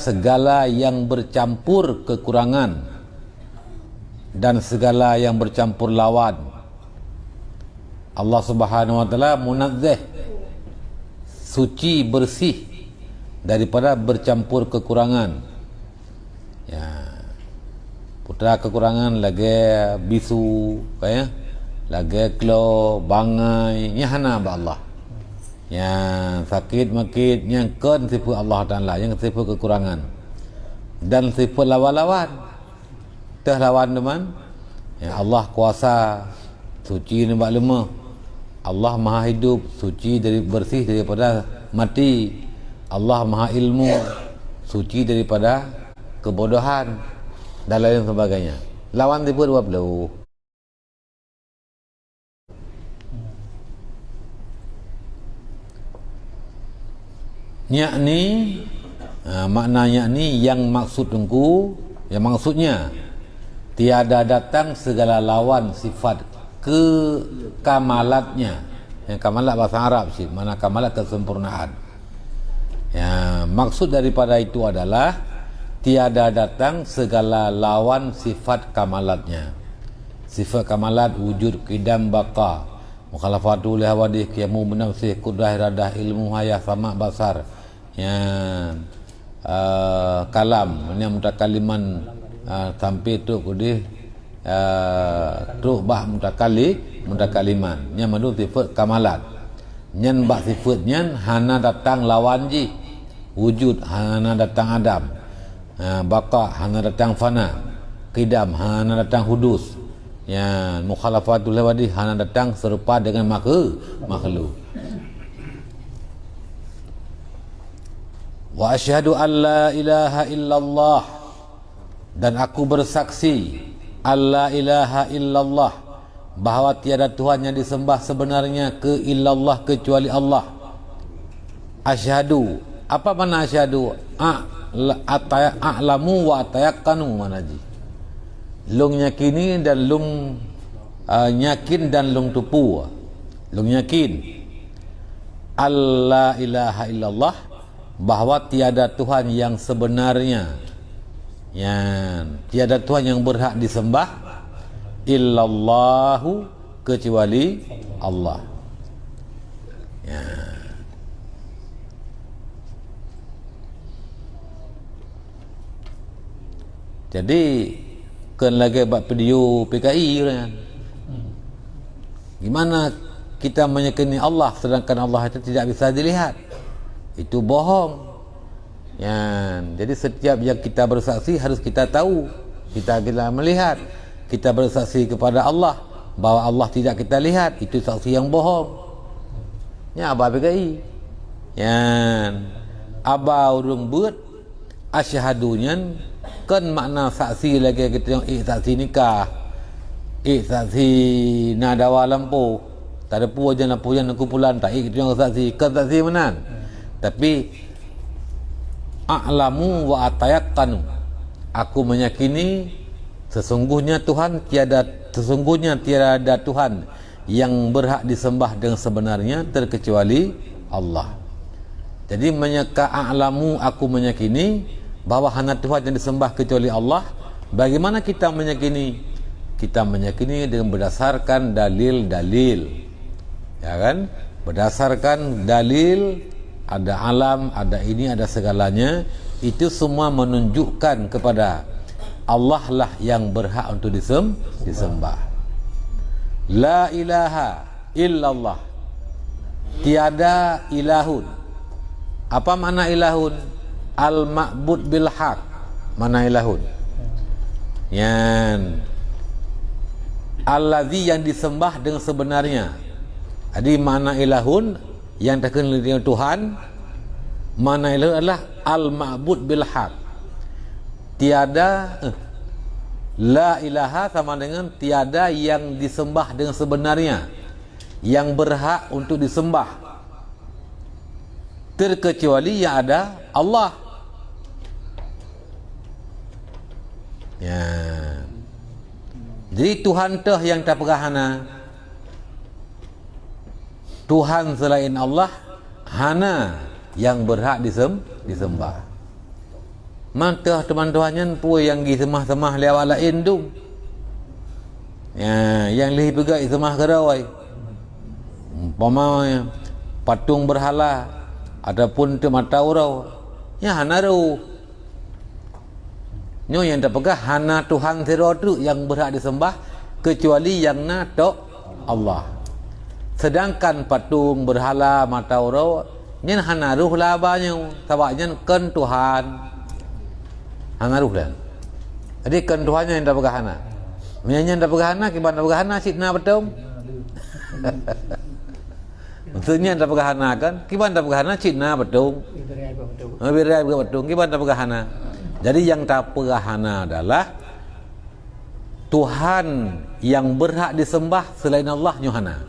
segala yang bercampur kekurangan dan segala yang bercampur lawan. Allah Subhanahu wa taala munazzih, suci, bersih daripada bercampur kekurangan. Ya, putra kekurangan lagi bisu, lagi kelo bangai, nyahana ba Allah. Yang sakit makit, yang kan sifat Allah Taala, yang sifat kekurangan dan sifat lawan-lawan. Tah lawan teman, ya Allah kuasa, suci nembak lemah. Allah maha hidup, suci dari bersih daripada mati. Allah maha ilmu, suci daripada kebodohan dan lain sebagainya. Lawan sifat 20. Yakni maknanya ni yang maksud tunggu, yang maksudnya tiada datang segala lawan sifat kekamalatnya. Yang kamalat bahasa Arab sih, mana kamalat kesempurnaan. Ya, maksud daripada itu adalah tiada datang segala lawan sifat kamalatnya. Sifat kamalat wujud, qidam, baqa, mukhalafatu li hawadih, qiyamu binafsih, qudrah, iradah, ilmu, hayah, sama, basar. Yang kalam, ini mutakaliman sampai tu kudih tu bah mutakaliman. Yang madu sifat kamalat. Nyan bak sifatnya hana datang lawan ji. Wujud hana datang adam. Baqa hana datang fana. Qidam hana datang hudus. Yang mukhalafatul hawadih hana datang serupa dengan makhluk. Wa asyhadu an la ilaha illallah, dan aku bersaksi alla ilaha illallah, bahawa tiada Tuhan yang disembah sebenarnya illallah kecuali Allah. Asyhadu, apa makna asyhadu? A'lamu wa atayakkanu manaji. Lung yakini dan lung yakin dan lung tupu. Lung yakin alla ilaha illallah, bahawa tiada Tuhan yang sebenarnya, yang tiada Tuhan yang berhak disembah illallahu kecuali Allah. Ya. Jadi kan lagi buat video PKI kan. Gimana kita meyakini Allah sedangkan Allah itu tidak bisa dilihat? Itu bohong. Ya, jadi setiap yang kita bersaksi harus kita tahu, kita melihat. Kita bersaksi kepada Allah bahwa Allah tidak kita lihat, itu saksi yang bohong. Ya, abah PKI. Ya, abah urung buat asyhadunya kan makna saksi lagi kita yang saksi nikah, saksi nadawa lampu, tak ada puajan lampuan kumpulan, tak kita yang saksi, kan saksi menan. Tapi a'lamu wa atayakkanu, aku meyakini sesungguhnya tiada ada Tuhan yang berhak disembah dengan sebenarnya terkecuali Allah. Jadi a'lamu, aku meyakini bahawa hanya Tuhan yang disembah kecuali Allah. Bagaimana kita meyakini? Kita meyakini dengan berdasarkan dalil-dalil, ya kan? Berdasarkan dalil. Ada alam, ada ini, ada segalanya. Itu semua menunjukkan kepada Allah lah yang berhak untuk disembah. La ilaha illallah, tiada ilahun. Apa makna ilahun? Al-ma'bud bil haq. Mana ilahun? Yang alladzi, yang disembah dengan sebenarnya. Jadi mana ilahun yang terkenal dengan Tuhan, mana itu adalah al-ma'bud bil haq. Tiada la ilaha sama dengan tiada yang disembah dengan sebenarnya, yang berhak untuk disembah terkecuali yang ada Allah. Ya. Jadi Tuhan teh yang tak perahana. Tuhan selain Allah hana yang berhak disembah. mantah teman-temannya pun yang gi semah-semah lewat lain tu. Ya, yang lih pegai semah kerawai. Umpamanya patung berhala ataupun mata urau. Ya hanaru. Nyo yang tak pegah hana Tuhan serotu yang berhak disembah kecuali yang nato Allah. Sedangkan patung berhala mata urau nyen hanaruh labanya sebabnya kan Tuhan. Hanaruh lah. Jadi kan Tuhannya yang tak pegah hana. Menyanyi tak pegah hana kiban tak pegah hana sidna betul. Maksudnya tak pegah hana kan kiban tak pegah hana sidna betul. Birai betul. Kiban tak pegah hana. Jadi yang tak perhana adalah Tuhan yang berhak disembah selain Allah Yohana.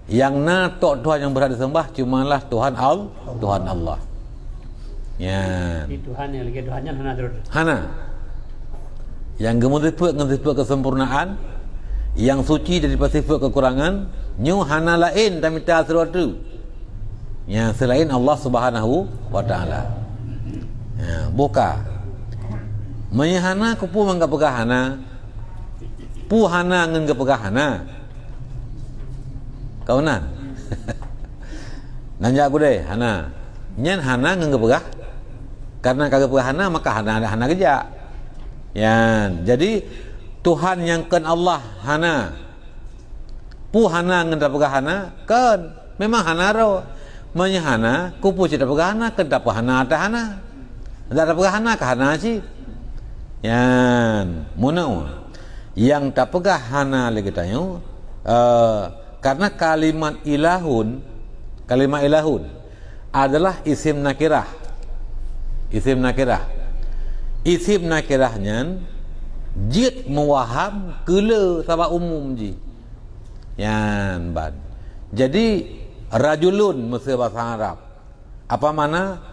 Yang natok Tuhan yang berhak disembah cumalah Tuhan Allah. Ya. Tuhan yang lagi Tuhannya hana terus. Hana. Yang gemuk kesempurnaan, yang suci daripada sifat kekurangan, nyu hana lain dan minta sesuatu. Yang selain Allah Subhanahu wa taala. Ya, buka. Menyahana ku pu mangga pegahana. Pu hana ngan pegahana. Kau nan. Nanya aku deh, hana. Nyen hana ngan pegah. Karena kagak pegahana maka hana kerja. Ya, jadi Tuhan yang kan Allah hana. Pu hana ngan pegahana kan memang hana ro. Menyahana ku pu cita pegahana kan dapat hana ada hana. Ada pegahana ke hana sih. Yan munau yang tak pegah hana lagi tanya karena kalimat ilahun adalah isim nakirah nakirahnya jid mewaham kele sabab umum ji yan bad jadi rajulun mesti bahasa Arab apa mana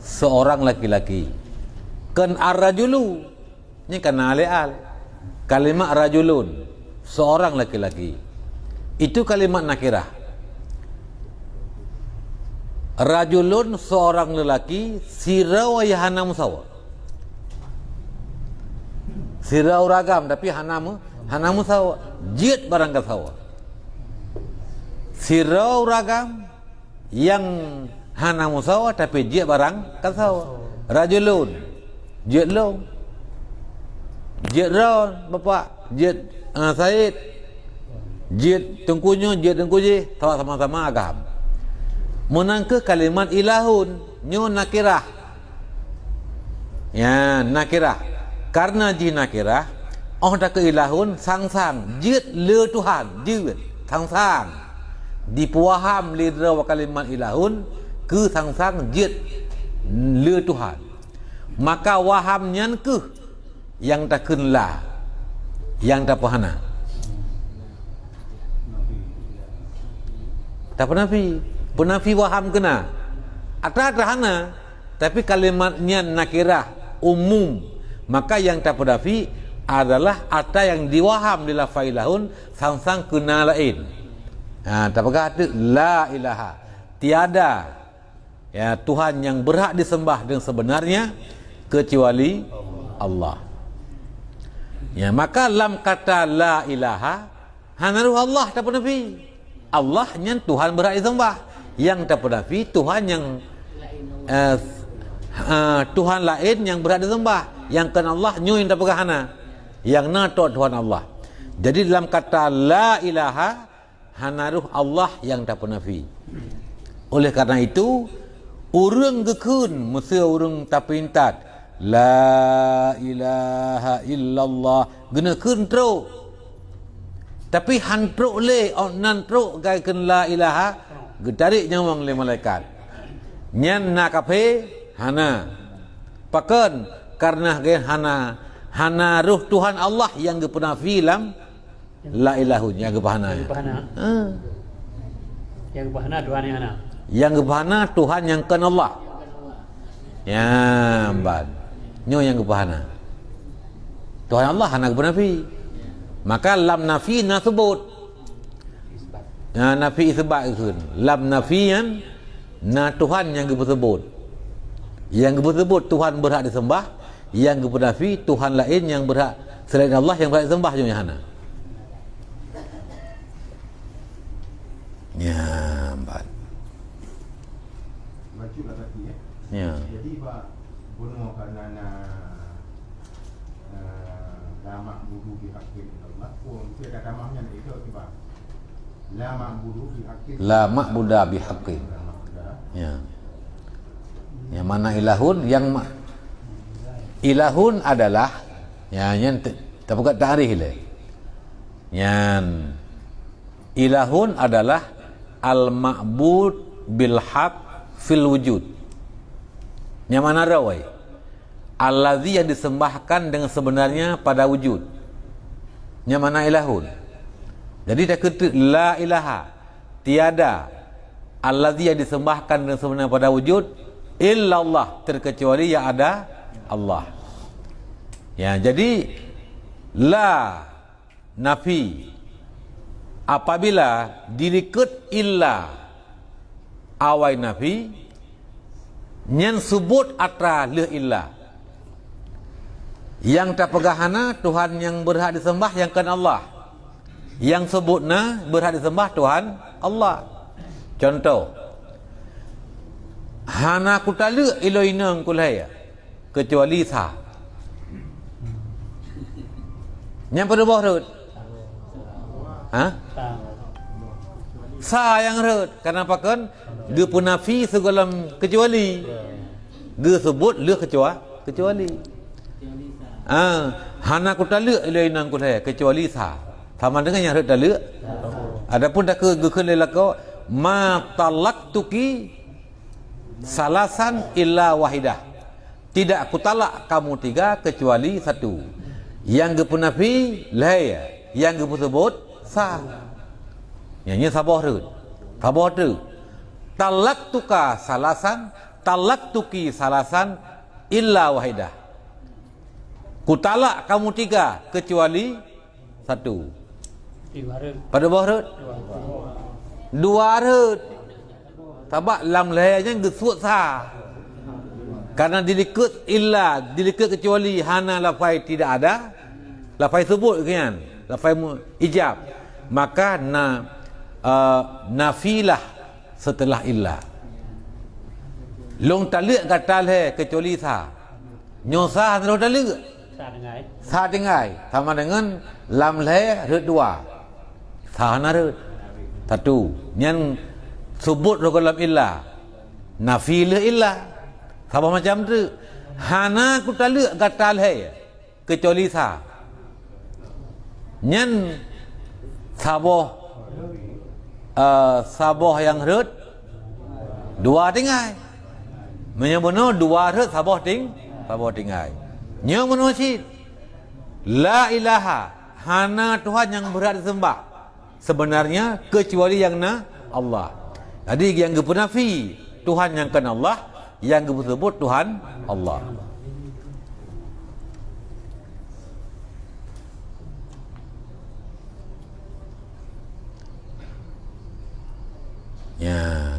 seorang laki-laki kan ar-rajulu ini kena al kalimat rajulun seorang laki-laki itu kalimat nakirah. Rajulun seorang lelaki sirau ya hana musawa sirau ragam tapi hana musawa jid barang kasawa sirau ragam yang hana musawa tapi jid barang kasawa rajulun jid lo jid Ron, Bapak, jid Said, jid Tengkunyo, jid Tengkuji, sama-sama agam. Menangke kalimat ilahun, nyo nakirah. Ya, nakirah. Karena ji nakirah, tak ke ilahun, sang-sang, jid le Tuhan, jid, sang-sang. Dipuaham lidra wa kalimat ilahun, ke sang-sang, jid le Tuhan. Maka wahamnya ke yang tak kenlah yang tak pahana tak penafi waham kena ada hana tapi kalimatnya nakirah umum maka yang tak penafi adalah ada yang diwaham di lafailahun sang-sang kena lain tak berkata la ilaha tiada ya Tuhan yang berhak disembah dengan sebenarnya kecuali Allah. Ya, maka lam kata la ilaha hanaruh Allah tak nafi. Allah yang Tuhan berhak disembah. Yang tak nafi Tuhan yang Tuhan lain yang berhak disembah. Yang kan Allah nyu yang tak hana. Yang nato Tuhan Allah. Jadi dalam kata la ilaha hanaruh Allah yang tak nafi. Oleh karena itu urang gekun mesti urang tapintat la ilaha illallah guna kuntruk tapi hantruk le nantruk gai ken la ilaha getarik nyawang le malaikat nyan nak kape hana paken karena ge hana ruh Tuhan Allah yang ge penafi lam la ilahu yang ge bahana yang bahana Tuhan yang hana yang ge bahana Tuhan yang kan Allah ya bad nyo yang kepahana Tuhan Allah anak bernafi maka lam nafi nasebut nafi isbat ikun lam nafian na Tuhan yang disebut Tuhan berhak disembah yang kepenafi Tuhan lain yang berhak selain Allah yang berhak sembah je hana. Ya, Mbak. Bacalah tadi ya. Ya. Jadi Pak bunuh kerana lama budu di hakim Allah. Oh, kita kata mahnya itu Pak. Lama budu di hakim. La ma'budu bihaqqin. Ya. Yang mana ilahun ilahun adalah yang terbuka tarikh le. Yang ilahun adalah al-ma'bud bil haq fil wujud. Yang mana rawai? Allazi yang disembahkan dengan sebenarnya pada wujud. Yang mana ilahun? Jadi dia kata la ilaha, tiada allazi yang disembahkan dengan sebenarnya pada wujud illallah, terkecuali yang ada Allah. Ya, jadi la nafi apabila dirikut illa awai nafi nyen sebut atra le illa yang tak pegahana Tuhan yang berhak disembah yang kan Allah, yang sebutna berhak disembah Tuhan Allah. Contoh, hana kutala iloina kulaya kecuali sa yang pada bawah rut. Ha? Sa yang rut. Kenapa kan? Dia penafi segala kecuali. Dia sebut le kecuali. Hana kutala ilaina kulaya kecuali sa. Sama dengan yang rut dala. Adapun dak ke lelako ma talaqtuki salasan illa wahidah. Tidak aku talak kamu tiga kecuali satu. Yang gepunafi laya, yang gepu sebut sa. Yang sabah rut. Sabah tu. Talaqtuka salasan, talaqtuki salasan illa wahidah. Ku talak kamu tiga kecuali satu. Pada bawah rut. Dua rut. Tabak lam laya yang gesut sa. Karena dilikut illa, dilikut kecuali hana lafai tidak ada, lafai sebut kan, lafai ijab, maka nafilah setelah illa. Long talik kata le kecuali sa, nyosa long talik sa dengai, sama dengan lam le rut dua, sa hana rut satu, yang sebut dalam illa, nafilah illa. Sabah macam tu. Hana ku talak gatal hai kecuali sa. Nyen sabah yang rut dua tinggai. Menyebuno dua rut sabah tinggai. Nyo menusit la ilaha, hana Tuhan yang berhak disembah sebenarnya kecuali yang Allah. Jadi yang gepenafi Tuhan yang kan Allah, yang disebut Tuhan Allah. Ya.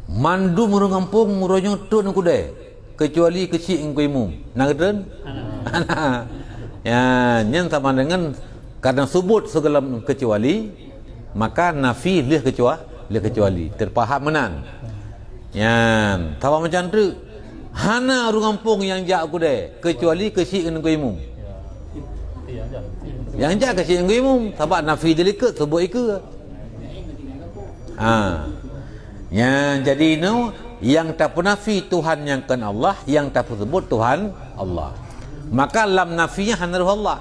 Mandu murung kampung muronyo tun kude kecuali kecil engkau imum. Nangden? Ya, yang sama dengan kadang sebut segala kecuali, maka nafi leh kecuali. Terpaham menan. Yan, tahu macam tu. Hana orang kampung yang jak aku deh, kecuali kecil engkau imum. Yang jak kecil engkau imum, sebab nafi delikat sebut ika. Yang jadi no, yang tak penafi Tuhan yang kan Allah, yang tak sebut Tuhan Allah. Maka lam nafinya hana Allah.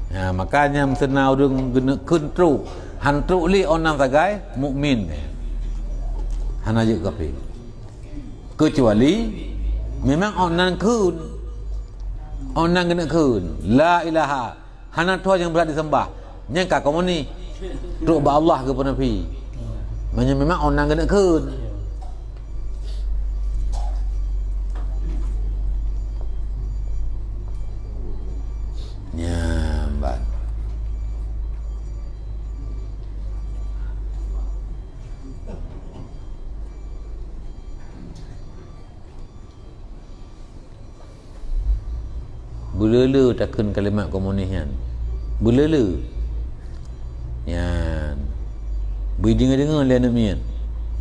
Ya, makanya mesena orang guna kontrol hantruk li orang sebagai mukmin. Hana je kafir. Kecuali memang orang kun. Orang kena kun. La ilaha. Hana Tuhan yang berhak disembah. Nyangka kamu ni truk ba Allah ke penafi. Memang orang kena kun. Nyambat. Belala takkan kalimat komunis kan. Belala. Yan. Beri dengar-dengar dia nak mian.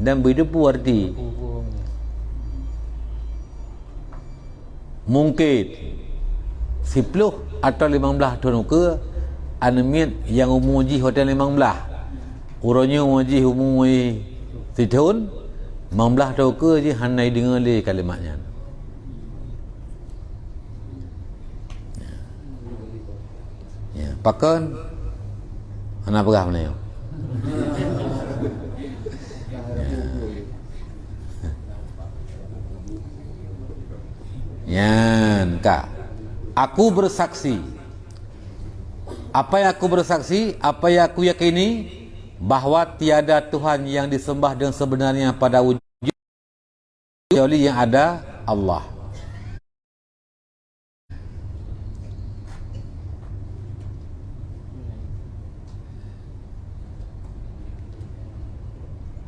Dan beri depu arti. Mungkin 10 atau 15 tahun ke anemian yang umur ji hotel 15. Urangnya umur ji umur setahun 15 tahun ke je hanai dengar le kalimatnya. Ya, pakan ana perah mana yo. Yan kak. Aku bersaksi. Apa yang aku bersaksi? Apa yang aku yakini? Bahawa tiada Tuhan yang disembah dengan sebenarnya pada wujud kecuali yang ada Allah.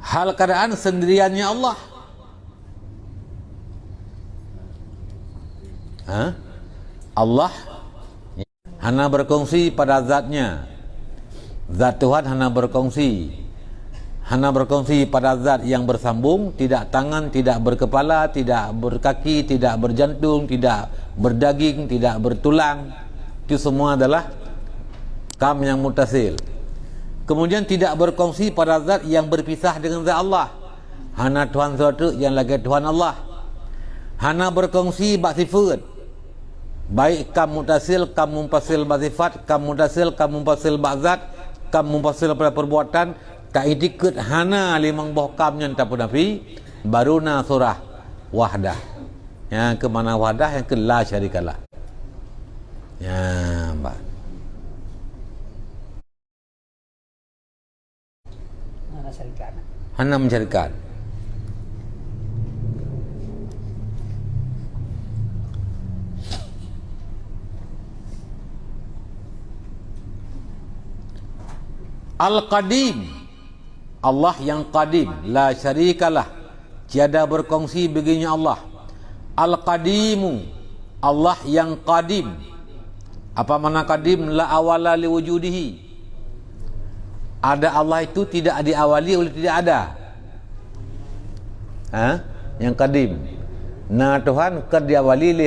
Hal keadaan sendiriannya Allah. Allah hana berkongsi pada zatnya. Zat Tuhan hana berkongsi. Hana berkongsi pada zat yang bersambung, tidak tangan, tidak berkepala, tidak berkaki, tidak berjantung, tidak berdaging, tidak bertulang. Itu semua adalah kam yang mutasil. Kemudian tidak berkongsi pada zat yang berpisah dengan zat Allah. Hana Tuhan suatu yang lagi Tuhan Allah. Hana berkongsi bak sifat. Baik kam mutasil, kam mumpasil bak sifat, kam mutasil, kam mumpasil bak zat, kam mumpasil pada perbuatan. Tak itikut hana limang boh kamnya tak pun nafi. Baruna surah wahdah. Yang ke mana wahdah, yang ke la syarikalah. Ya, mbak. Hana mencarikan. Al-Qadim, Allah yang qadim, la syarikalah, tiada berkongsi baginya Allah. Al-Qadimu, Allah yang qadim. Apa makna qadim? La awala li wujudihi. Ada Allah itu tidak diawali oleh tidak ada. Yang qadim. Na Tuhan kad diawali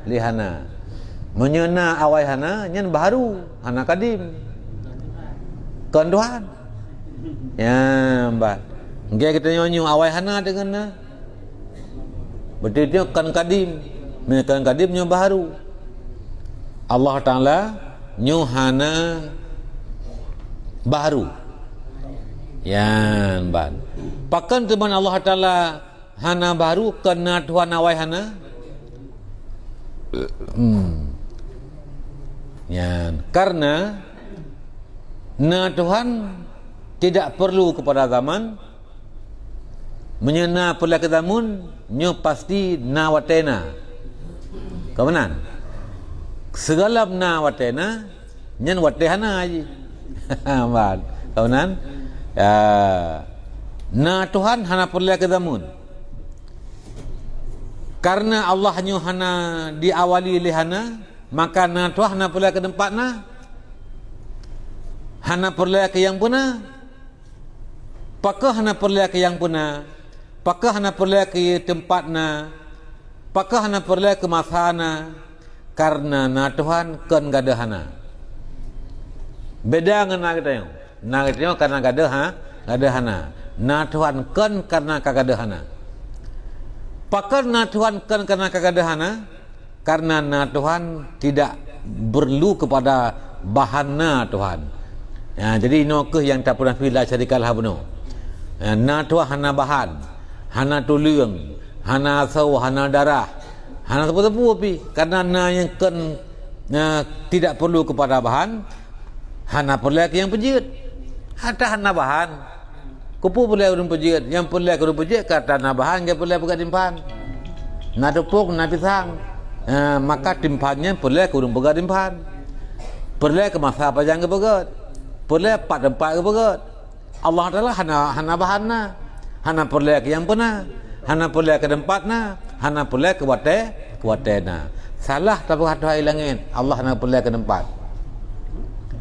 lihana. Menyena awai hana nyen baru hana qadim. Kan Tuhan. Ya, mbak. Ngai kita nyanyi awai hana dengan na. Berarti dia kan qadim. Kan qadim nyo baru. Allah Taala nyo hana baru. Ya, mbak. Pakan teman Allah Taala hana baru kena Tuhan awai hana. Ya, karena na Tuhan tidak perlu kepada zaman, menyena pula ke zaman, nyo pasti na watena. Kemenan? Segala na watena, nyen watehana aja. Mbak, kemenan? Ya, na Tuhan hana pula ke zaman. Karena Allah nyo hana diawali lihana, maka na Tuhan hana pula ke tempatna. Hana perlaya ke yang puna. Pakah hana perlaya ke yang puna. Pakah hana perlaya ke tempatna. Pakah hana perlaya ke masana. Karena na Tuhan kan gada hana. Beda dengan na kita yang. Na kita yang karena gada hana. Na Tuhan kan karena kagada hana. Pakah na Tuhan kan karena kagada hana. Karena na Tuhan tidak perlu kepada bahan na Tuhan. Ya, jadi ino ke yang tak pernah fila syarikalah beno. Ya, na Tuhan hana bahan, hana tulang, hana asau, hana darah, hana tepu-tepu api. Karena na yang kan tidak perlu kepada bahan, hana perlu yang pejit. Hatta hana bahan. Kupu boleh urun pejit, yang perlu urun pejit kata na bahan dia perlu pegang timpan. Na tepuk, na pisang. Maka timpannya perlu urun pegang timpan. Perlu ke masa pajang ke pegat. Perlu empat ke pegat. Allah Taala hana bahanna, hana perlu ke yang pernah, hana perlu ke tempatna, hana perlu ke watena. Salah terbuat Tuhan ilangin, Allah nak pelai ke tempat.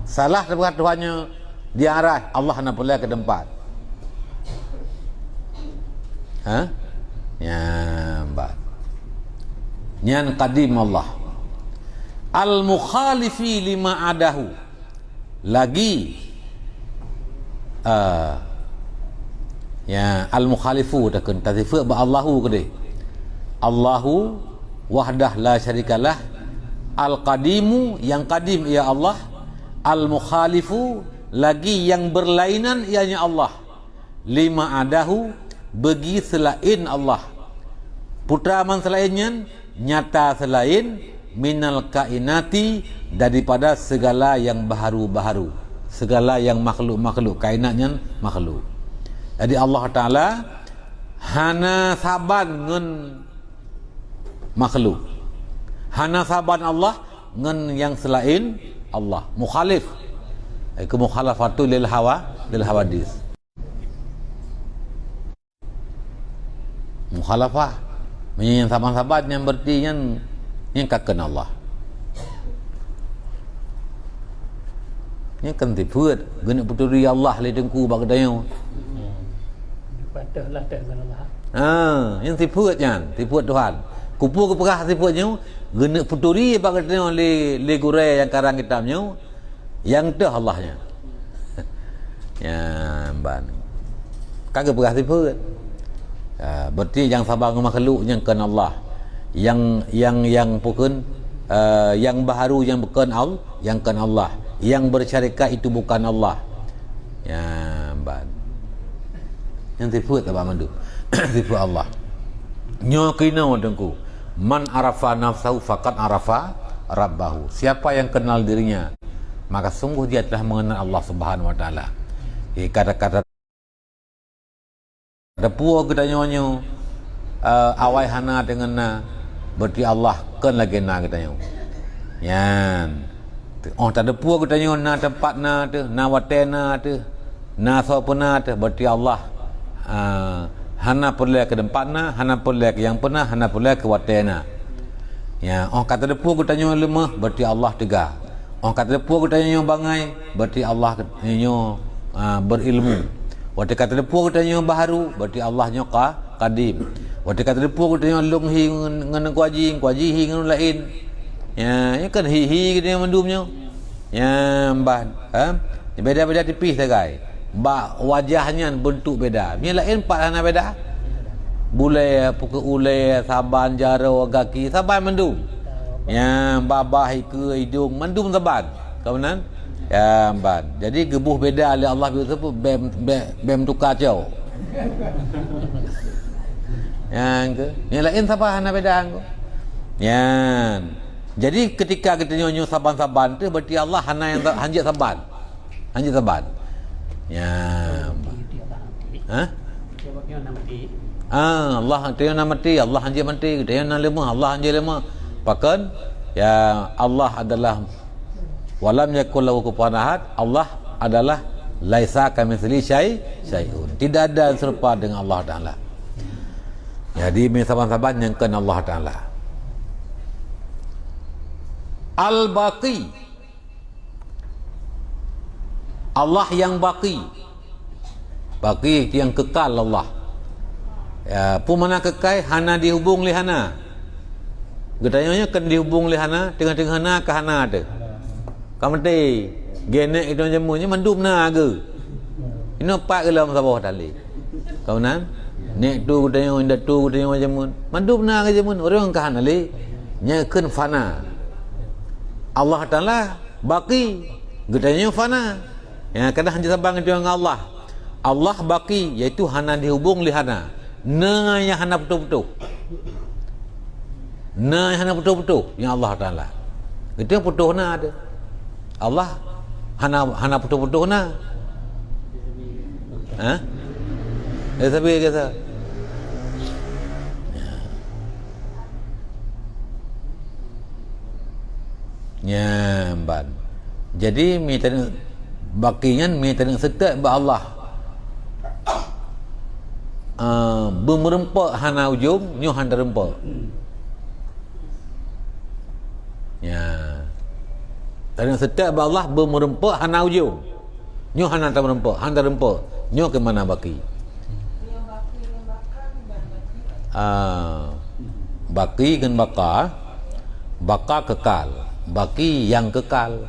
Salah terbuat Tuhannya diarah, Allah nak pelai ke tempat. Ha? Ya, mbak. Nyan qadim Allah. Al-mukhalifi lima adahu. Lagi ya al-mukhalifu takun tazifu ba Allahu kede. Allahu wahdah la syarikalah. Al-qadimu yang qadim ia Allah. Al-mukhalifu lagi yang berlainan ianya Allah. Lima adahu bagi selain Allah. Putra man selainnya nyata selain minal kainati daripada segala yang baharu-baharu, segala yang makhluk-makhluk, kainatnya makhluk. Jadi Allah Ta'ala hana saban ngen makhluk, hana saban Allah ngen yang selain Allah. Mukhalif ke mukhalafatu lil hawadis. Mukhalafah yang saban-saban yang berarti yang kaken Allah. Ini kan tipuat guna puturi Allah le dengku bag dayo. Patahlah dengan Allah. Yang tipuat tipuat Tuhan. Kupu ke perah tipuatnya guna puturi bag dayo le gurai yang karang hitamnya yang teh Allahnya. Ya ban. Kagak perah tipuat. Berarti yang sabar dengan makhluk yang kan Allah, yang bukan yang baharu yang bukan Allah, yang kan Allah, yang bersyarikat itu bukan Allah. Ya ban. Yang tipu tak mandu. Tipu Allah. Nyo kina dengku. Man arafa nafsahu faqad arafa rabbahu. Siapa yang kenal dirinya, maka sungguh dia telah mengenal Allah Subhanahu wa taala. Kata-kata ada puas kita nyonya awai hana dengan na berarti Allah kan lagi na kita nyonya yan tak ada puas kita nyonya na tempat na tu na watena tu na sopena tu berarti Allah hana perlu ke tempat na, hana perlu ke yang pernah, hana perlu ke watena ya. Kata ada puas kita nyonya lemah berarti Allah tegar. Kata ada puas kita nyonya bangai berarti Allah nyonya berilmu. Waktu kata depur kita yang baharu, berarti Allah nyoka kadim. Waktu kata depur kita yang lunghi dengan kuaji dengan lain. Ya, ini kan hihi kita yang mendumnya. Ya, mbah, beda-beda tipis sagai. Mbak wajahnya bentuk beda. Ni lain empat hana beda. Bulai, pukul ulai, saban, jaro, kaki, saban mendum. Ya, babah ke hidung, mendum saban. Kawanan? Ya ban. Jadi gebuh beda oleh Allah itu bem tukar jauh. Yang ke, yang lain siapa hana beda angko. Yan. Jadi ketika kita nyonyo saban-saban tu berarti Allah hana yang hanjat saban. Hanjat saban. Ya. Dia bagi nama mati. Allah dia nama mati, Allah hanjat mati, dia nama lemah, Allah hanjat lemah. Bahkan ya Allah adalah walam yakul lahu kufuwan ahad. Allah adalah laisa kamitslihi syai'un. Tidak ada yang serupa dengan Allah Taala. Jadi saban-saban yang kan Allah Taala. Al-Baqi. Allah yang baqi. Baqi yang kekal Allah. Ya, pemana kekal hana dihubung li hana. Gedanya kan dihubung li hana dengan hana ke hana ada. Kamati genek itu jamunya mendum na ke. Ini pak kelam sabah tali. Kau nan nek tu kutanya inda tu kutanya jamun. Mendum na ke jamun orang kahan ali nya keun fana. Allah Taala baqi, gedanya fana. Ya kadang hanya sabang dengan Allah. Allah baqi iaitu hana dihubung li hana. Na yang hana betul-betul. Na yang hana betul-betul yang Allah Taala. Itu putuh na ada. Allah hana putuh-putuh na. Sabi kata. Ya, ban. Jadi mi tadi bakingan mi tadi sekat ba Allah. Bermerempak hana ujung nyu hana rempak. Ya. Dan setiap Allah bermerempak hana ujung. Nyo hana tak merempak, hana rempak. Nyo ke mana baki? Baki dengan baka kekal. Baki yang kekal.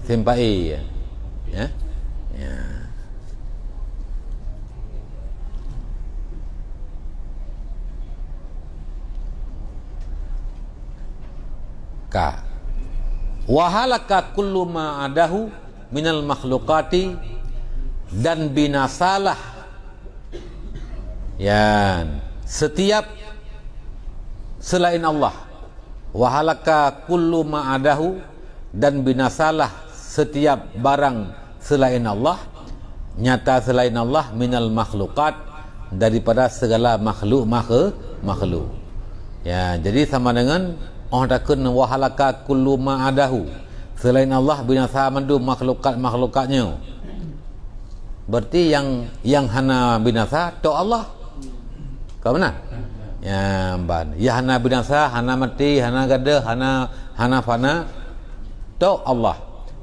Sampai ya. Ya. Ka wahalaka kullu ma adahu minal makhlukati dan binasalah ya setiap selain Allah. Wahalaka kullu ma adahu dan binasalah setiap barang selain Allah, nyata selain Allah, minal makhlukat daripada segala makhluk. Ya, jadi sama dengan takun wahalaka kullu ma adahu, selain Allah binasa mandu makhlukatnya. Berarti yang hana binasa to Allah. Kau benar? Ya, ban. Ya hana binasa, hana mati, hana gada, hana fana to Allah.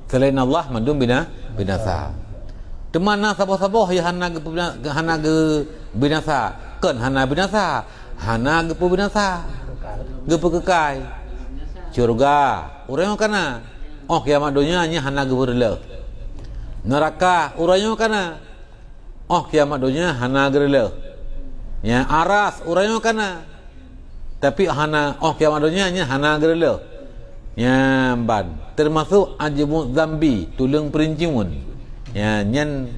Selain Allah mandu binasa. Temana sabo-sabo ya hana binasa, kan hana binasa, hana binasa. Gepekekai surga urang kana kiamat dunia nya hana geberle. Neraka urang kana kiamat dunia hana gerle. Ya aras urang kana tapi hana kiamat dunia nya hana gerle. Ya ban termasuk ajmu zambi tulung perincimun. Ya nyen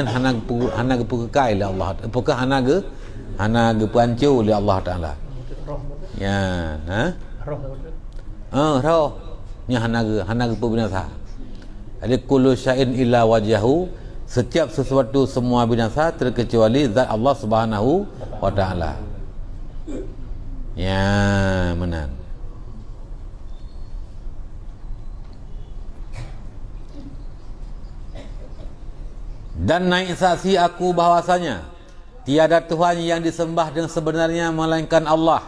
hana gepekekai oleh Allah. Apakah hana gepancu oleh Allah Taala. Ya, roh. Nya hana binasa. Jadi kullu syai'in illa wajhahu, setiap sesuatu semua binasa terkecuali zat Allah Subhanahu wa taala. Ya, menang. Dan naik saksi aku bahwasanya tiada Tuhan yang disembah dengan sebenarnya melainkan Allah.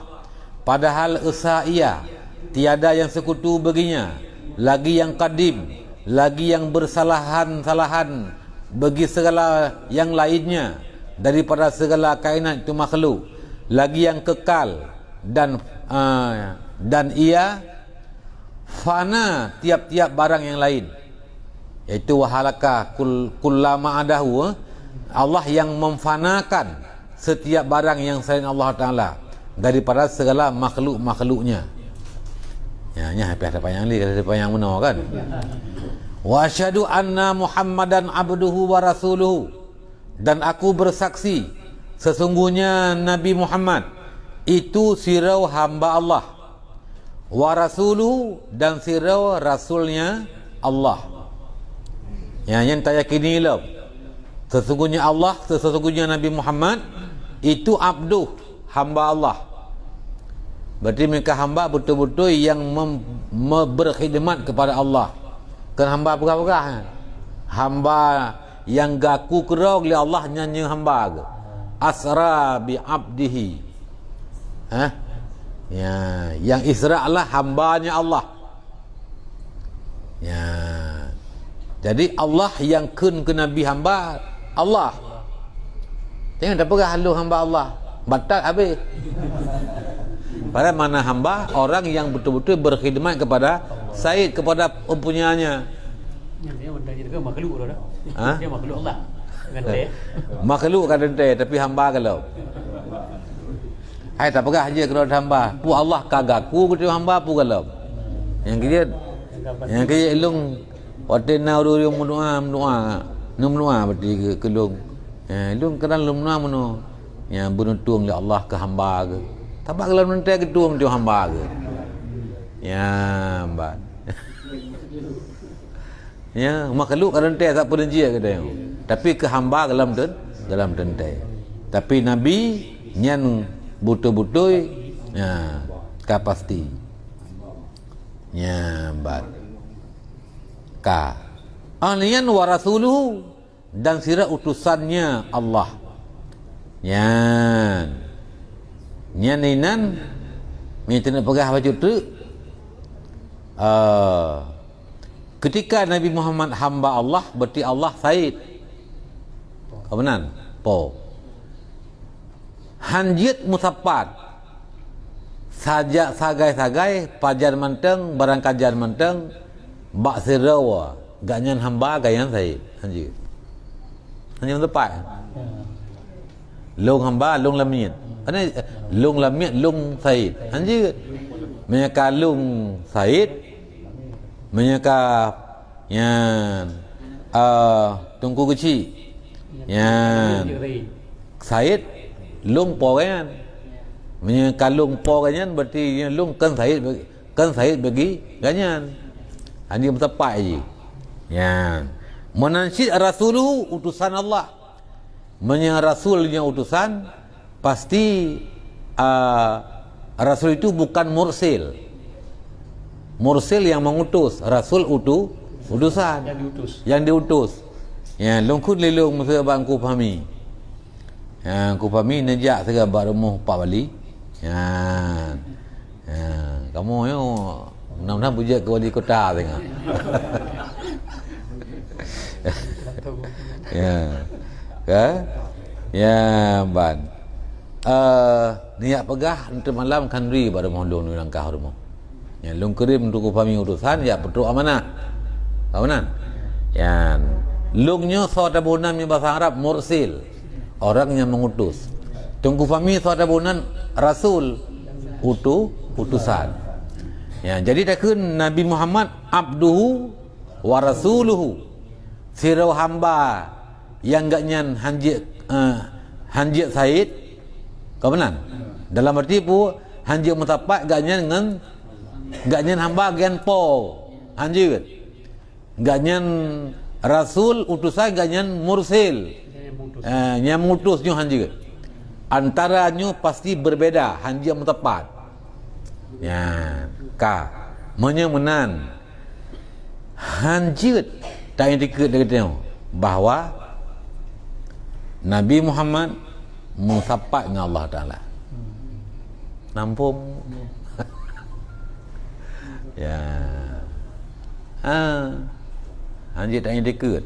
Padahal esa ia tiada yang sekutu baginya, lagi yang kadim, lagi yang bersalahan-salahan bagi segala yang lainnya daripada segala kainat itu makhluk, lagi yang kekal dan ia fana tiap-tiap barang yang lain, iaitu wahalaka kullama adahu, Allah yang memfanakan setiap barang yang selain Allah Ta'ala daripada segala makhluknya. Ya, ada panjang ni, ada panjang mana kan? Wa asyhadu anna Muhammadan abduhu wa rasuluhu, dan aku bersaksi sesungguhnya Nabi Muhammad itu sirau hamba Allah, wa rasuluhu dan sirau rasulnya Allah. Yang tak yakini lah sesungguhnya Allah, sesungguhnya Nabi Muhammad itu abduh, hamba Allah. Berarti mereka hamba betul-betul yang berkhidmat kepada Allah. Kan hamba bukan hamba yang gaku kerong oleh Allah nyanyi hamba. Asra bi abdihi. Ya, yang Isra lah hambanya Allah. Ya. Jadi Allah yang kun ke Nabi hamba Allah. Jangan tak pegah halu hamba Allah. Batal habis. Pada mana hamba orang yang betul-betul berkhidmat kepada Said, kepada empunyanya. Dia benda juga makhluk dah. Dia makhluk Allah. Makhluk kan dente tapi hamba kalau. Hai tak pegah aja kalau hamba. Pu Allah kagaku ke hamba pu kalau. Yang dia ilung waktu nauru yang mendoa berarti kelung. Ilung kedan lumna meno. Yang beruntung oleh Allah ke hamba ke. Tabak kalau nanti ketua dia hamba ke. Ya, mbak. Ya, makhluk kalau nanti tak perinci ke dia. Tapi ke hamba dalam tentai. Tapi Nabi nyan betul-betul ya, kapasti. Ya, mbak. Ka. Alian wa rasuluhu dan sira utusannya Allah. Nyan ninan minta nak pegah baju tu ketika Nabi Muhammad hamba Allah, berarti Allah Said. Kebenan? Po. Hanjit musapat. Sajak sagai-sagai, pajar menteng, barang kajar menteng, bak sirawa. Ganyan hamba, ganyan Said. Hanjit. Hanjit tepat. Long hamba, long lamit. Long lamit, long Said. Hanjit. Menyaka long Said, menyaka yang tungku kecil. Yang Said long po kan. Menyaka long po ganyan berarti long kan Said bagi ganyan. Hanjit tepat je. Yang menansyid rasuluhu, utusan Allah. Rasulnya utusan, pasti Rasul itu bukan mursil. Mursil yang mengutus, Rasul utusan yang diutus. Ya, lungkut lelung masa abang ku fahami. Ya, ku fahami nejak segala barumuh Pak Wali. Ya. Ya, kamu yo mudah-mudahan puja ke wali kota tengah. Ya. Ya, ban. Niat pegah untuk malam kanri pada mohon ni langkah rumah. Ya, lung kirim untuk kami utusan ya betul amanah. Amanah. Ya, lungnya saudara bunan ni bahasa Arab mursil. Orang yang mengutus. Tunggu kami saudara bunan rasul utusan. Ya, jadi takun Nabi Muhammad abduhu wa rasuluhu. Sirau hamba yang gaknyan hanjit Said. Kau benar? Dalam arti pu hanjit mutapak gaknyan dengan gaknyan hamba gan po hanjit. Gaknyan rasul utusan gaknyan mursil. Yang mutusnya hanjit. Antaranya pasti berbeda, hanjit mutapak. Ya, menyemenan hanjit tak yang dikit dia kata bahawa Nabi Muhammad mensapat dengan Allah Ta'ala. Nampung. Ya. Hanjit tak yang dikit.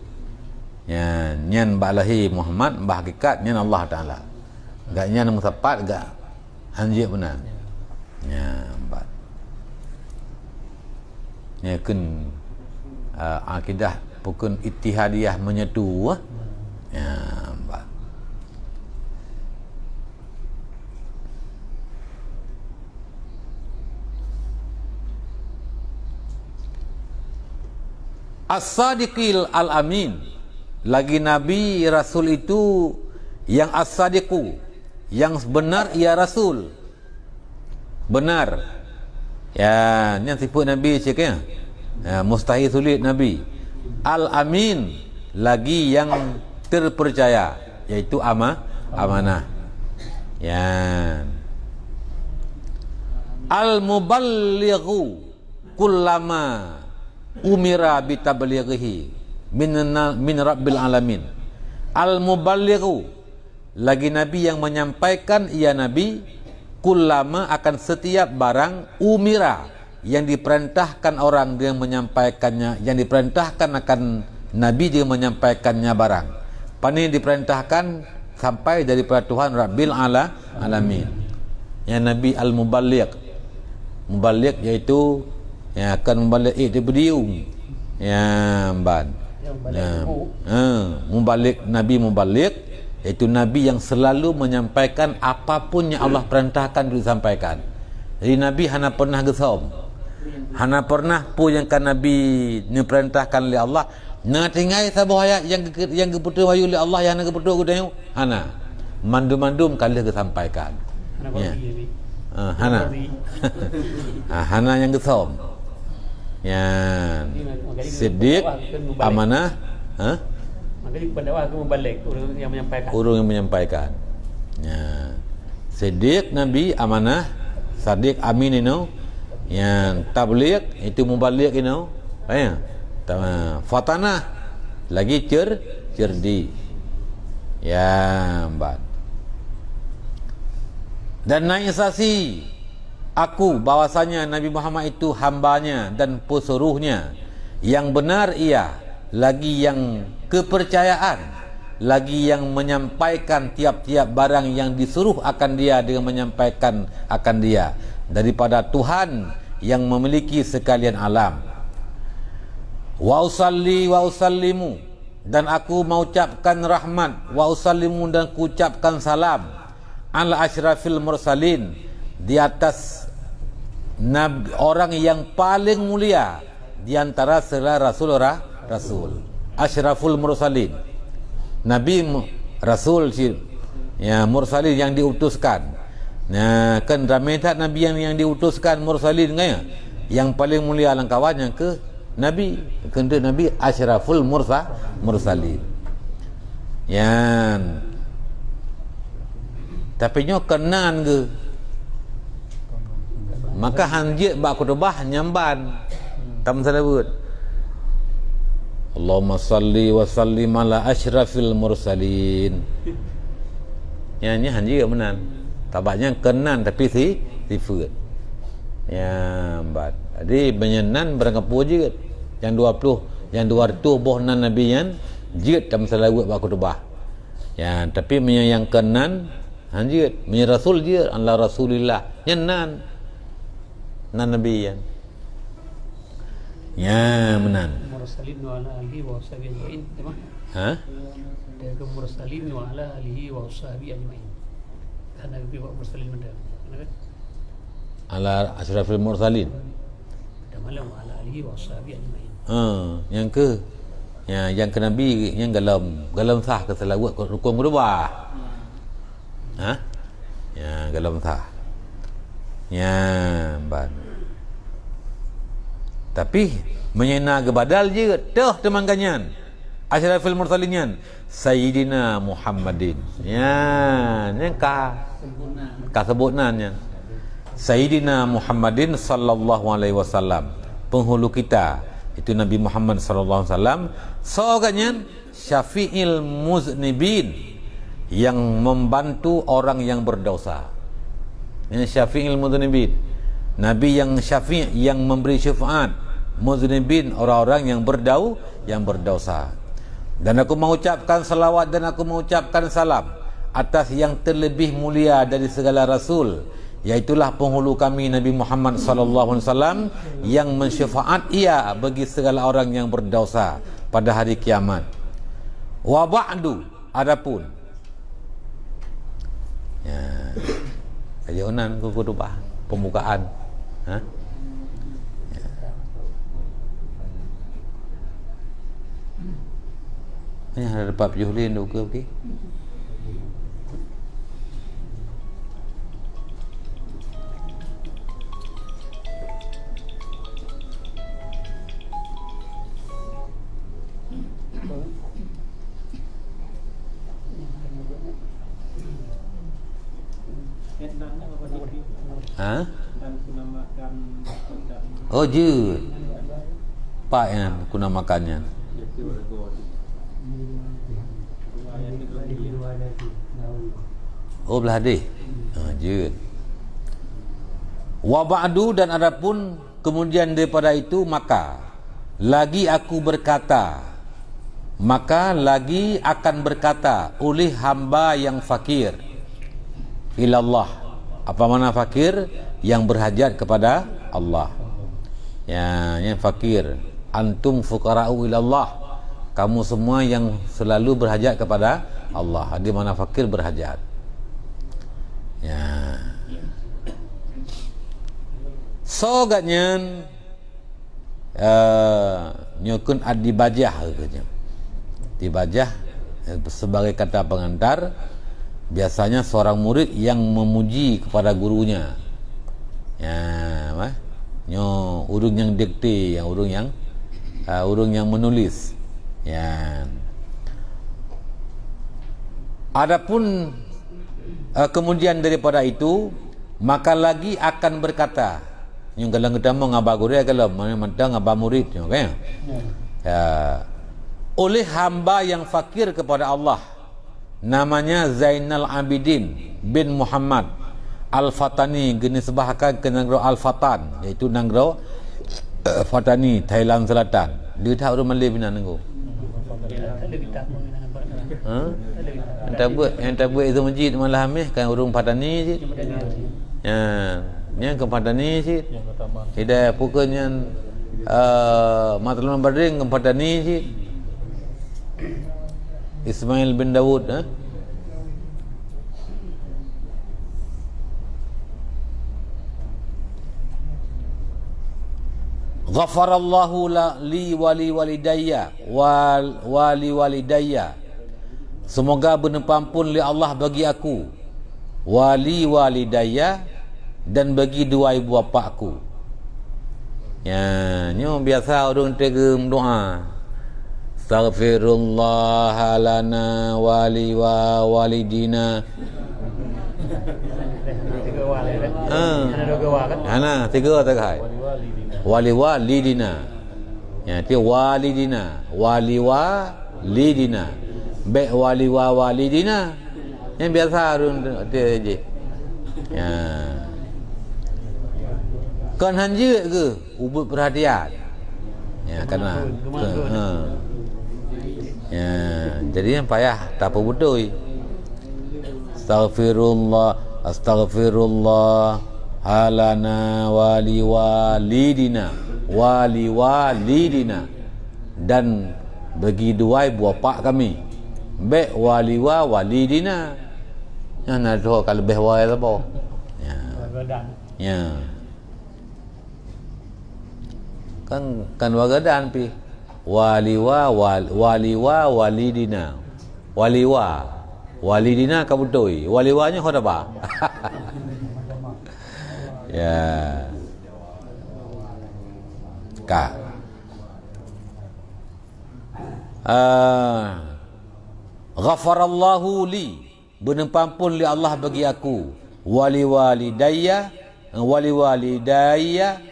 Ya, nyan balahi Muhammad bahagikat nyan Allah Ta'ala. Gak nyan mensapat gak hanjit benar. Ya, bat. Ya kan akidah pukun ittihadiyah menyatu. Ya, bat. As-sadiqil al-amin. Lagi Nabi Rasul itu yang as-sadiqu, yang benar ia Rasul. Benar. Ya, ni sifat Nabi cakap ya, mustahil sulit Nabi. Al-amin, lagi yang terpercaya, iaitu amanah. Ya. Al-muballighu kullama umira bitablighihi min rabbil alamin. Al-muballighu, lagi Nabi yang menyampaikan, ia Nabi kullama, akan setiap barang umira, yang diperintahkan orang dia menyampaikannya, yang diperintahkan akan Nabi dia menyampaikannya barang. Pani diperintahkan sampai daripada Tuhan Rabbil Alamin. Yang Nabi al-muballigh. Muballigh iaitu yang akan membaligh diberdiung. Ya, ban. Ya. Muballigh, Nabi muballigh iaitu Nabi yang selalu menyampaikan apapun yang Allah perintahkan disampaikan. Jadi Nabi hana pernah gesom. Hana pernah pun yang kan Nabi diperintahkan oleh Allah nak tinggai sabah ayat yang keputus wayu oleh Allah yang keputus gudang hana mandum-mandum kali disampaikan. Ya. Hana. Hana yang gesom. Ya. Siddiq, amanah, maka pendakwah itu membalik orang yang menyampaikan. Orang yang menyampaikan. Ya. Siddiq Nabi amanah, Sadiq amin ini, yang tabligh itu mubalik ini, ya. Fatanah lagi cerdi. Ya, mbak. Dan naik sasi aku bahwasanya Nabi Muhammad itu hambanya dan pesuruhnya yang benar ia, lagi yang kepercayaan, lagi yang menyampaikan tiap-tiap barang yang disuruh akan dia dengan menyampaikan akan dia daripada Tuhan yang memiliki sekalian alam. Wa usalli wa usallimu, dan aku mengucapkan rahmat, wa usallimu, dan aku ucapkan salam ala asyrafil mursalin, di atas nabi, orang yang paling mulia di antara segala rasul. Asyraful mursalin, nabi rasul, ya, mursalin yang diutuskan. Nah, kan ramai tak nabi yang diutuskan mursalin kan ya? Yang paling mulia langkawannya ke nabi, kena nabi asyraful mursalin. Yan. Tapi nyo kenan ke? Maka hanjit bak khutbah nyamban. Tam salawat. Allahumma salli wa sallim ala asyrafil mursalin. Yang ni hanjit menan. Tabaknya kenan tapi sifat. Ya, bat. Jadi benyenan berangkapu je. Yang 20, yang 200 boh nan nabi yang jid tam salawat bak khutbah. Ya, tapi yang kenan hanjit, punya rasul je, Allah Rasulillah, yang nan nabi yang, ya menan. Mursalin wa ala alihi wa sahbihi ajma'in. Ha? Dia mursalin wa ala alihi wa sahbihi ajma'in. Karena nabi wa mursalin menda. Kenapa? Ala asyrafil mursalin. Dan malam wa ala alihi wa sahbihi ajma'in. Yang ke, yang ke nabi yang galam sah ke selawat rukun kedua. Ha? Ya, galam sah. Ya, ban. Tapi menyena ke badal je dah temangannya. Asyrafil mursalinyan Sayyidina Muhammadin. Ya, ni ka sebutnannya. Sayyidina Muhammadin sallallahu alaihi wasallam, penghulu kita itu Nabi Muhammad sallallahu alaihi wasallam, soalnya syafi'il muznibin, yang membantu orang yang berdosa. Ini syafi'il muznibin, nabi yang syafi', yang memberi syafaat, muznibin, orang-orang yang berdosa. Dan aku mengucapkan salawat dan aku mengucapkan salam atas yang terlebih mulia dari segala rasul, yaitulah penghulu kami Nabi Muhammad sallallahu alaihi wasallam, yang mensyafaat ia bagi segala orang yang berdosa pada hari kiamat. Wa ba'du, adapun, ya, kajian khutbah pembukaan. Ha? Ya. Ini ada Pak Juhlin tu ke okey? Ha? Oh je. Pak yang guna makannya. Oh belah hadis. Je. Wa ba'du, dan adapun kemudian daripada itu, maka lagi aku berkata, maka lagi akan berkata oleh hamba yang fakir ilallah. Apa makna fakir? Yang berhajat kepada Allah. Ya, yang fakir. Antum fuqara'u ilallah. Kamu semua yang selalu berhajat kepada Allah. Di mana fakir berhajat. Ya. So gatnya nyukun adibajah katanya. Dibajah sebagai kata pengantar, biasanya seorang murid yang memuji kepada gurunya. Ya, nyo urung yang dikte, yang urung yang menulis. Ya. Adapun kemudian daripada itu, maka lagi akan berkata, yang galang kita mau ngabah guru ya, kalau mana ngabah murid, kan? Ya. Oleh hamba yang fakir kepada Allah, namanya Zainal Abidin bin Muhammad Al-Fatani dinisbahkan ke negara Al-Fatan, iaitu negara Fatani, Thailand Selatan. Dia tak orang Malay bina negara. Yang tak buat itu masjid malah hamil kan orang Fatani je. Yang ke Fatani je. Hidayah pukulnya Matlaman Badring ke Fatani je. Ismail bin Daud Ghafarallahu li wali walidayya wali walidayya. Semoga bernepampun li Allah bagi aku, wali walidayya, dan bagi dua ibu bapa aku. Ya, ni biasa orang tegem doa. Astaghfirullah lana wali wa walidina. Ana tiga tak hai. Wali walidina. Ya, ti walidina, wali walidina. Be wali wa walidina. Yang biasa orang dia je. Ya. Kan hanje ke ubud perhatian. Ya, karena ya, jadi yang payah tak apa betul. Astaghfirullah halana wali walidina dan bagi dua ibu bapa kami. Be wali walidina. Yang nak doa kalau lebih wai apa? Ya. Ya. Kan wagadan pi. Walidina walidina kabutoi waliwanya kau apa? Ya ka ghafarallahu li, bernepampun li Allah bagi aku, wali walidayya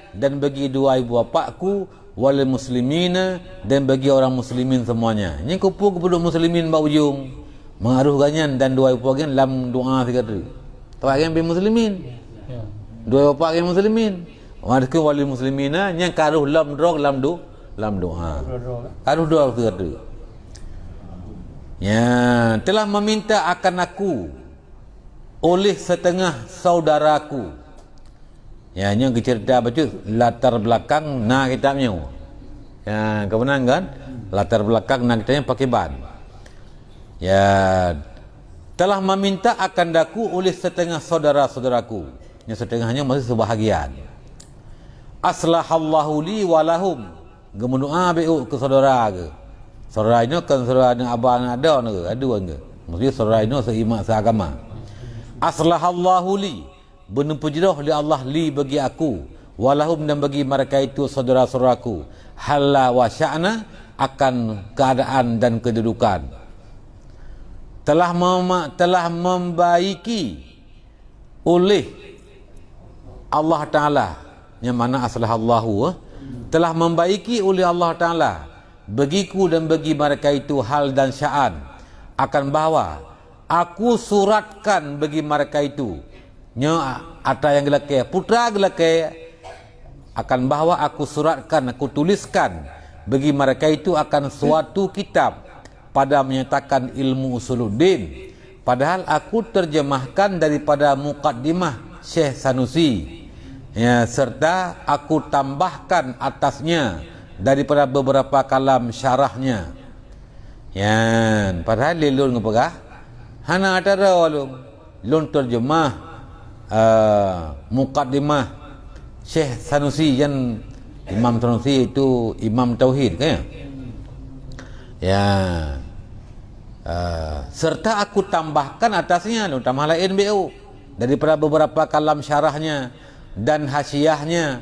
dan bagi dua ibu bapakku, wal muslimina, dan bagi orang muslimin semuanya. Ini kupu kepada muslimin bak ujung mengaruh ganyan dan dua ibu bagian dalam doa sekali. Tahu yang bi muslimin. Dua bapa yang muslimin. Mereka wali muslimina yang karuh lam drog lam doa. Karuh doa sekali. Ya, telah meminta akan aku oleh setengah saudaraku. Ya, yang cerita baca latar belakang na kitabnya. Ya, kebenaran kan? Latar belakang na kitabnya pakai ban. Ya, telah meminta akan daku oleh setengah saudara-saudaraku. Yang setengahnya masih sebahagian. Aslahallahu li walahum. Gemendoa beu ke saudara ke. Saudara ini kan saudara dengan abang ada ke? Ada ke? Maksudnya saudara ini seimak seagama. Aslahallahu li, bernempujidah li Allah li bagi aku, walahum, dan bagi mereka itu saudara-saudaraku, halla wa sya'na, akan keadaan dan kedudukan. Telah membaiki oleh Allah Ta'ala, yang mana aslahallahu, telah membaiki oleh Allah Ta'ala bagiku dan bagi mereka itu hal dan sya'an, akan bahawa aku suratkan bagi mereka itu ata yang gelake putra gelake, akan bahawa aku suratkan, aku tuliskan bagi mereka itu akan suatu kitab pada menyatakan ilmu usuluddin, padahal aku terjemahkan daripada muqaddimah Syekh Sanusi, ya, serta aku tambahkan atasnya daripada beberapa kalam syarahnya. Ya, padahal lelun ngepegah hana atara walum lun terjemah muqaddimah Syekh Sanusi, yang Imam Sanusi itu imam tauhid kan? Ya. Serta aku tambahkan atasnya lun tambah lain BO daripada beberapa kalam syarahnya dan hasiahnya,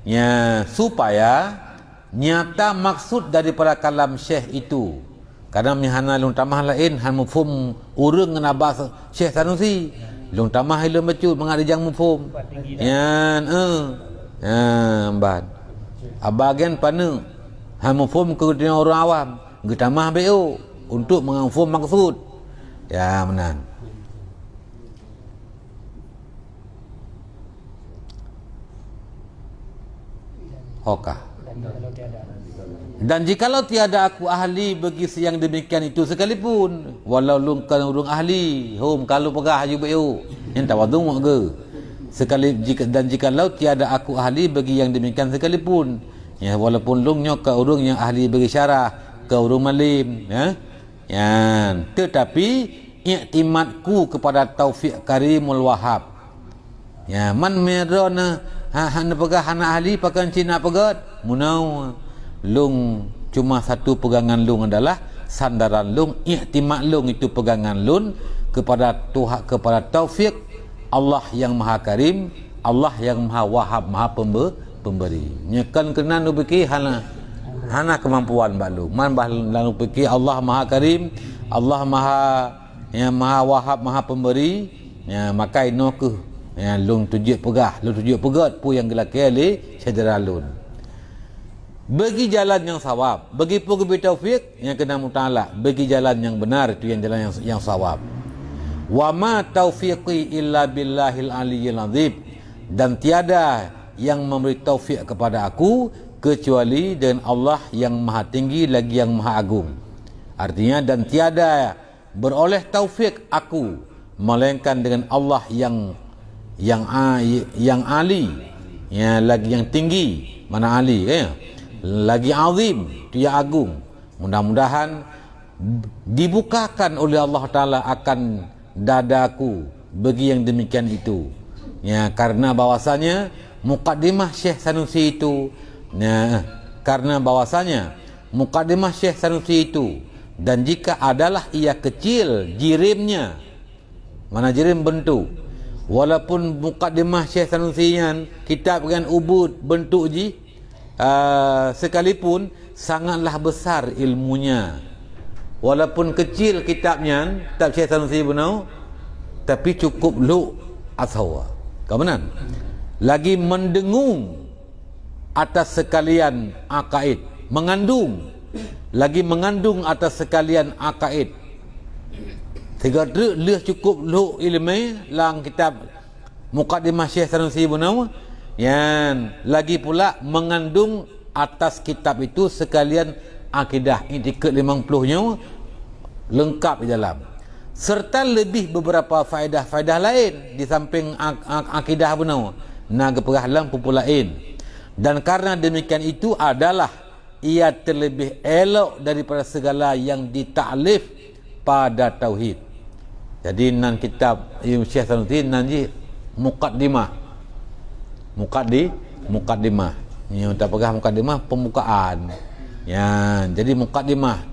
ya, supaya nyata maksud daripada kalam Syekh itu. Kadang mihana lung tamah lain han mufhum urang dengan abas Syekh Sanusi. Lung tamah ilmu baca mengarijang mufhum. Yan amban. Abagian pana han mufhum ke orang awam, ge tamah BO untuk mengfaham maksud. Ya, menan. hokah. Dan kalau tiada Dan jikalau tiada aku ahli bagi yang demikian itu sekalipun, walau lung kan urung ahli, kalau pegah haju bayu, yang tawadung ke. Jikalau tiada aku ahli bagi yang demikian sekalipun, ya walaupun lung nyok ke urung yang ahli bagi syarah, ke urung malim, ya. Tetapi iktimadku kepada Taufiq Karimul Wahhab. Ya, man merona hana pegah hana ahli pakan Cina pegat. Munau lung cuma satu pegangan lung adalah sandaran lung, iktimad lung itu pegangan lung kepada Tuhan, kepada Taufiq Allah yang Maha Karim, Allah yang Maha Wahhab, Maha Pemberi. Nyekan kena nu beki hana kemampuan balu. Man lalu beki Allah Maha Karim, Allah Maha Wahhab, Maha Pemberi. Ya, maka ino ke ya lung tujuh pegat pu yang gelak kali sedera lun. Bagi jalan yang sawab, bagi pun taufik yang kena mutala, bagi jalan yang benar itu yang jalan yang sawab. Wa ma taufiqi illa billahil aliyyil azim, dan tiada yang memberi taufik kepada aku kecuali dengan Allah yang Maha Tinggi lagi yang Maha Agung. Artinya, dan tiada beroleh taufik aku melainkan dengan Allah yang ali, ya lagi yang tinggi, mana ali ya, lagi azim, dia agung. Mudah-mudahan dibukakan oleh Allah Ta'ala akan dadaku bagi yang demikian itu, ya karena bahwasanya mukaddimah Syekh Sanusi itu, ya karena bahwasanya mukaddimah Syekh Sanusi itu, dan jika adalah ia kecil jirimnya, mana jirim bentuk, walaupun mukaddimah Syekh Sanusi yang kitab dengan ubud bentuk sekalipun sangatlah besar ilmunya, walaupun kecil kitabnya kitab Syekh Sanusi benau, tapi cukup lu ashawa kebenaran lagi mendengung atas sekalian akaid, mengandung atas sekalian akaid. Tiga leh cukup lu ilmu lang kitab mukaddimah Syekh Sanusi benau, yang lagi pula mengandung atas kitab itu sekalian akidah intikat 50-nya lengkap di dalam, serta lebih beberapa faedah-faedah lain di samping akidah benau naga perahlan pupul lain. Dan karena demikian itu adalah ia terlebih elok daripada segala yang ditaklif pada tauhid. Jadi nan kitab Syekh Sanusi nanti mukaddimah ni tak pegah mukaddimah pembukaan. Ya, jadi mukaddimah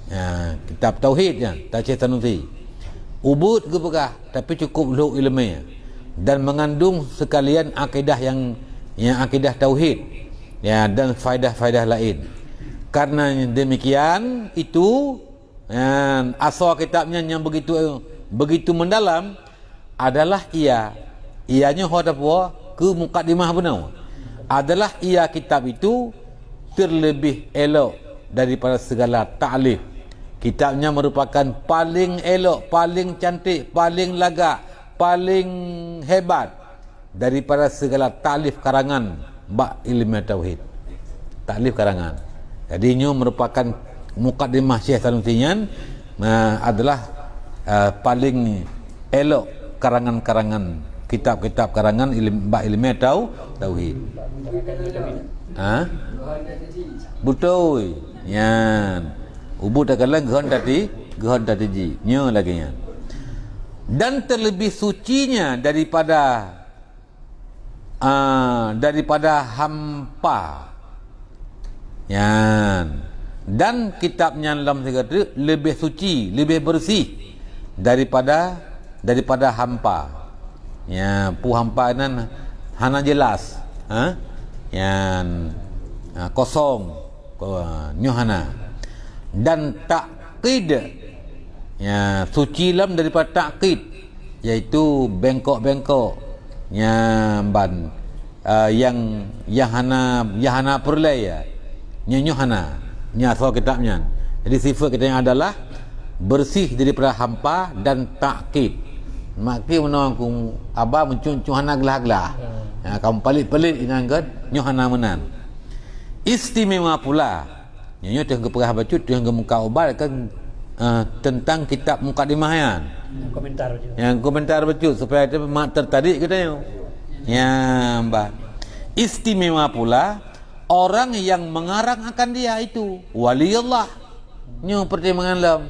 ya, kitab tauhid ya, Syekh Sanusi. Ubud ke pegah tapi cukup lu ilmu dan mengandung sekalian akidah yang akidah tauhid ya, dan faedah-faedah lain. Karena demikian itu asal kitabnya yang begitu mendalam adalah ianya hodapwa ke mukaddimah benar adalah kitab itu terlebih elok daripada segala ta'lif. Kitabnya merupakan paling elok, paling cantik, paling lagak, paling hebat daripada segala ta'lif karangan bab ilmu tauhid. Ta'lif karangan. Jadi ini merupakan mukaddimah Syekh Sanusi adalah paling elok karangan-karangan, kitab-kitab karangan bab ilmu tauhid. Betul. Yan. Ubud adalah gehon tadi ji. Nya lagi nya. Dan terlebih sucinya daripada hampa. Yan. Dan kitabnya dalam segala lebih suci, lebih bersih daripada hampa. Ya, pu hampa nan hana jelas. Yang kosong nyohana. Dan takkid ya, suci lam daripada takkid, iaitu bengkok-bengkok yang hana perlai ya, nyohana nya asal kitabnya. Jadi sifat kita yang adalah bersih daripada hampa dan takkid. Maki menang ku abah mencun hana gelah-gelah. Ya, kamu pelit-pelit inangkat nyohana menan. Istimewa pula nyo tengah perah baca tengah muka obat kan tentang kitab mukadimah yan. Komentar je. Yang komentar baca supaya dia mak tertarik katanya. Ya, mbak. Istimewa pula orang yang mengarang akan dia itu waliullah. Nyo pertimbangan lam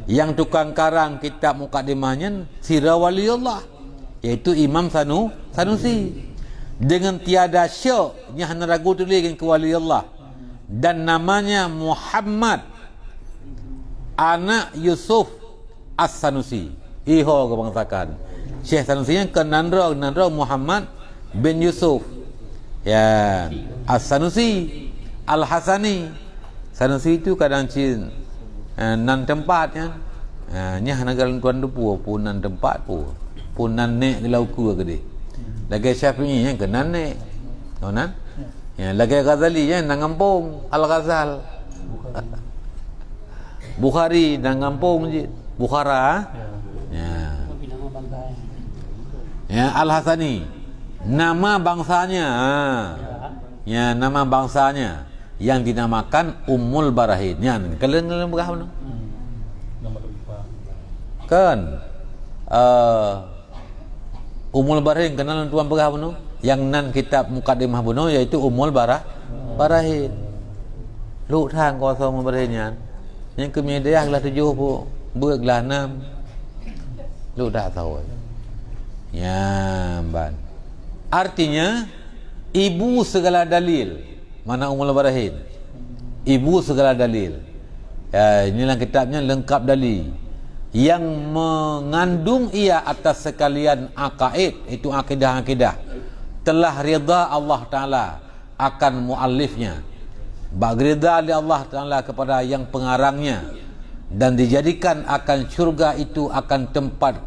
yang tukang karang kitab mukadimahnya sirah waliullah iaitu Imam Sanusi. Dengan tiada syak nya hana ragu tulis ke waliullah dan namanya Muhammad anak Yusuf As-Sanusi. Iho kebangsakan Syekh Sanusi yang kenandra Muhammad bin Yusuf ya As-Sanusi Al-Hasani. Sanusi itu kadang cin nan tempatnya nya negara tuan depu pun nan tempat pun nan nek lauku ke dia. Lagi Syafi'i yang kenan nek. Onan? Ya, lagi Ghazali yang nang kampung Al-Ghazal. Bukhari nang kampung je. Bukhara. Ya. Nama bangsanya. Ya, Al-Hasani. Nama bangsanya. Ya, nama bangsanya yang dinamakan Ummul Barahin. Yan, kalian berapa no? Nama lupa. Kan Ummul Barahin kenal tuan berapa no? Yang nan kitab mukadimah buno yaitu Ummul Barahin. Lu thang ko so Ummul Barahin yan. Yang kemudian lah 7 pu, berlah 6. Lu dah tahu. Ya, ban. Artinya ibu segala dalil. Mana Ummul Barahin? Ibu segala dalil. Ya, inilah kitabnya lengkap dalil yang mengandung ia atas sekalian akaid, itu akidah-akidah. Telah rida Allah Ta'ala akan muallifnya, bagrida oleh Allah Ta'ala kepada yang pengarangnya, dan dijadikan akan syurga itu akan tempat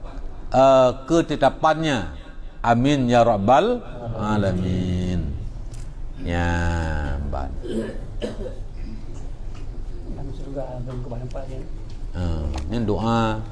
ketetapannya. Amin ya rabbal alamin. Ya, ban. Dan surga belum kepada tempat dia. Ini doa